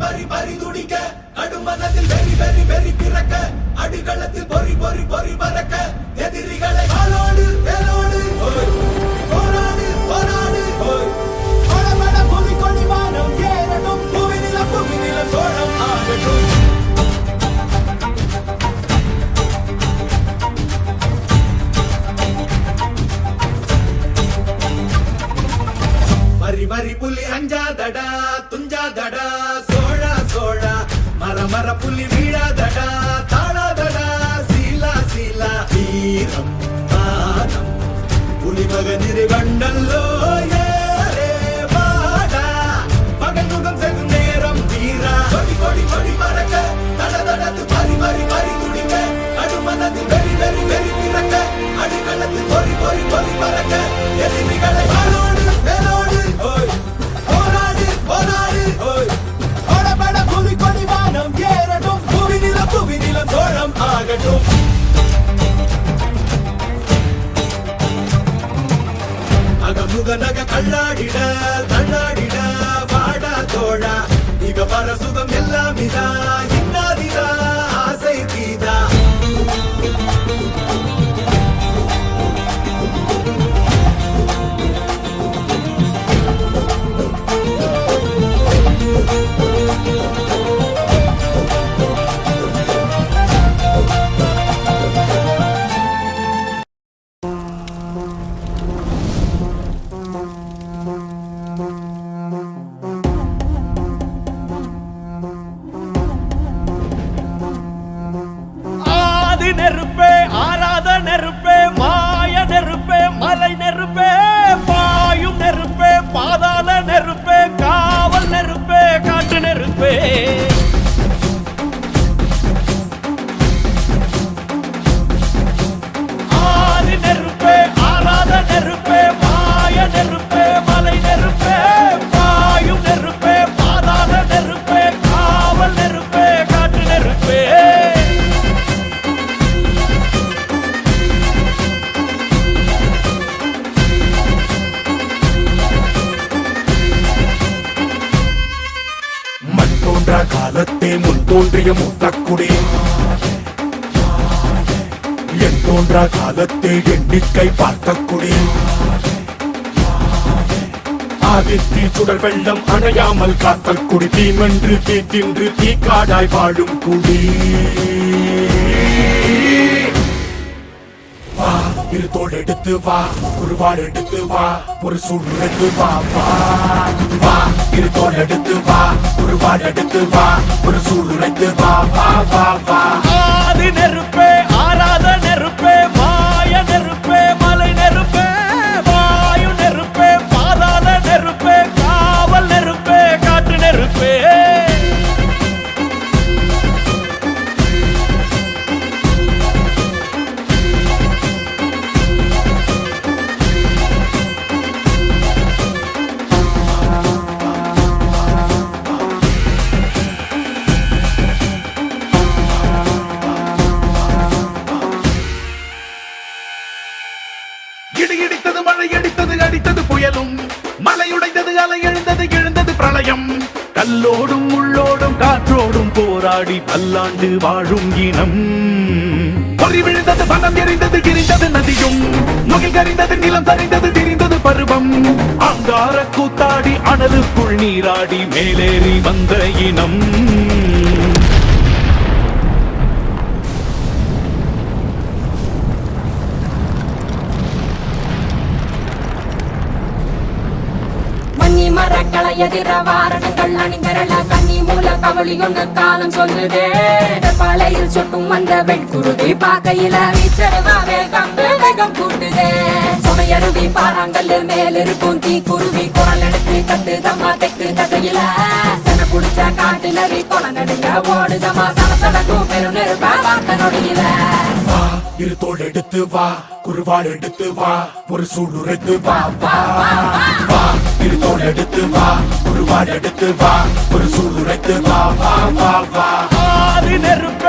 பரி பரி துடிக்க கடுமனதில் வெறி வெறி வெறி பிறக்க அடிகளத்தில் பொறி பொறி பொறி பறக்க எதிரிகளை காலோடு வேலோடு போராடு போராடு படபட புவி கொடிவானம் ஏறணும் புவி நில சோழம் ஆகட்டும். வரி வரி புலி அஞ்சாதடா துஞ்சாதடா சோழா சோழா மர மர புலி வீழாதடா தாழாதடா சீலா சீலா வீரம் மானம் புலி மகனிரு கண்டல்லோ ஏரே வாடா மகன் முகம் செகும் நேரம் வீரா கொடி கொடி கொடி மறக்க தட தடத்து பரி பரி பரி துடிக்க கடுமனதில் வெறி வெறி வெறி பிறக்க அடிகளத்தில் பொறி பொறி பொறி பறக்க எதிரிகளை வாழோடு வேலோடு போராடு போராடு படபட புவி கொடிவானம் ஏறட்டும் புவி நில சோழம் ஆகட்டும். அகமுக நக கல்லாடிட தள்ளாடிட வாடா தோழா இக பர சுகம் எல்லாம் இதா இன்னாதிதா ஆசை தீதா. நெருப்பே ஆராத நெருப்பே மாய நெருப்பே மலை நெருப்பே பாயும் நெருப்பே பாதாள நெருப்பே காவல் நெருப்பே காட்டு நெருப்பே ஆதி நெருப்பே ஆராத நெருப்பே மாய நெருப்பே மலை நெருப்பே பாயும் நெருப்பே பாதாள நெருப்பே காவல் நெருப்பே காட்டு நெருப்பே. காலத்தே முன் தோன்றிய முத்தக்குடி என் தோன்றா காலத்தே எண்ணிக்கை பார்த்த குடி ஆதித்தி சுடர் வெள்ளம் அணையாமல் காத்த குடி தீமென்று தீ தின்று தீ காடாய் வாழும் குடி. வா இரு தோள் எடுத்து வா குருவாள் எடுத்து வா ஒரு சூழ் எடுத்து வா வா வா இரு தோள் எடுத்து வா குருவாள் எடுத்து வா ஒரு சூழ் உரைத்து வா வா வா வா. ஆதி நெருப்பே ஆராத நெருப்பே மாய நெருப்பே மலை நெருப்பே வாயு நெருப்பே பாதாள நெருப்பே காவல் நெருப்பே காட்டு நெருப்பே. இடித்தது மழை அடித்தது அடித்தது புயலும் மலையுடைந்தது அலை எழுந்தது எழுந்தது பிரளயம் கல்லோடும் உள்ளோடும் காற்றோடும் போராடி பல்லாண்டு வாழும் இனம் பொறி விழுந்தது பணம் எரிந்தது எரிந்தது நதியும் முகில் கரிந்தது நிலம் சரிந்தது திரிந்தது பருவம் அங்கார கூத்தாடி அனலுக்குள் நீராடி மேலேறி வந்த இனம். மரக்களை எதிர வாரணங்கள் அணிந்தரல கண்ணி மூல கவலி ஒன்று காலம் சொல்லுதே பாலையில் சொட்டும் வந்த வெண்குருதி பாக்கையில வீச்சருவா வேகம் வேகம் கூட்டுதே சுமையருவி பாறாங்கல்லு மேல் இருக்கும் தீ குருவி குரல் எடுத்து கட்டுதம்மா தெக்கு தசையில சென புடிச்ச காட்டிலறி கொலை நடுங்க ஓடுதம்மா சலசலக்கும் பெரும் நெருப்ப வார்த்த நொடியில. இரு தோள் எடுத்து வா குருவாள் எடுத்து வா ஒரு சூழ் உரைத்து வா வா வா இரு தோள் எடுத்து வா குருவாள் எடுத்து வா ஒரு சூழ் உரைத்து வா வா வா வா. ஆதி நெருப்பே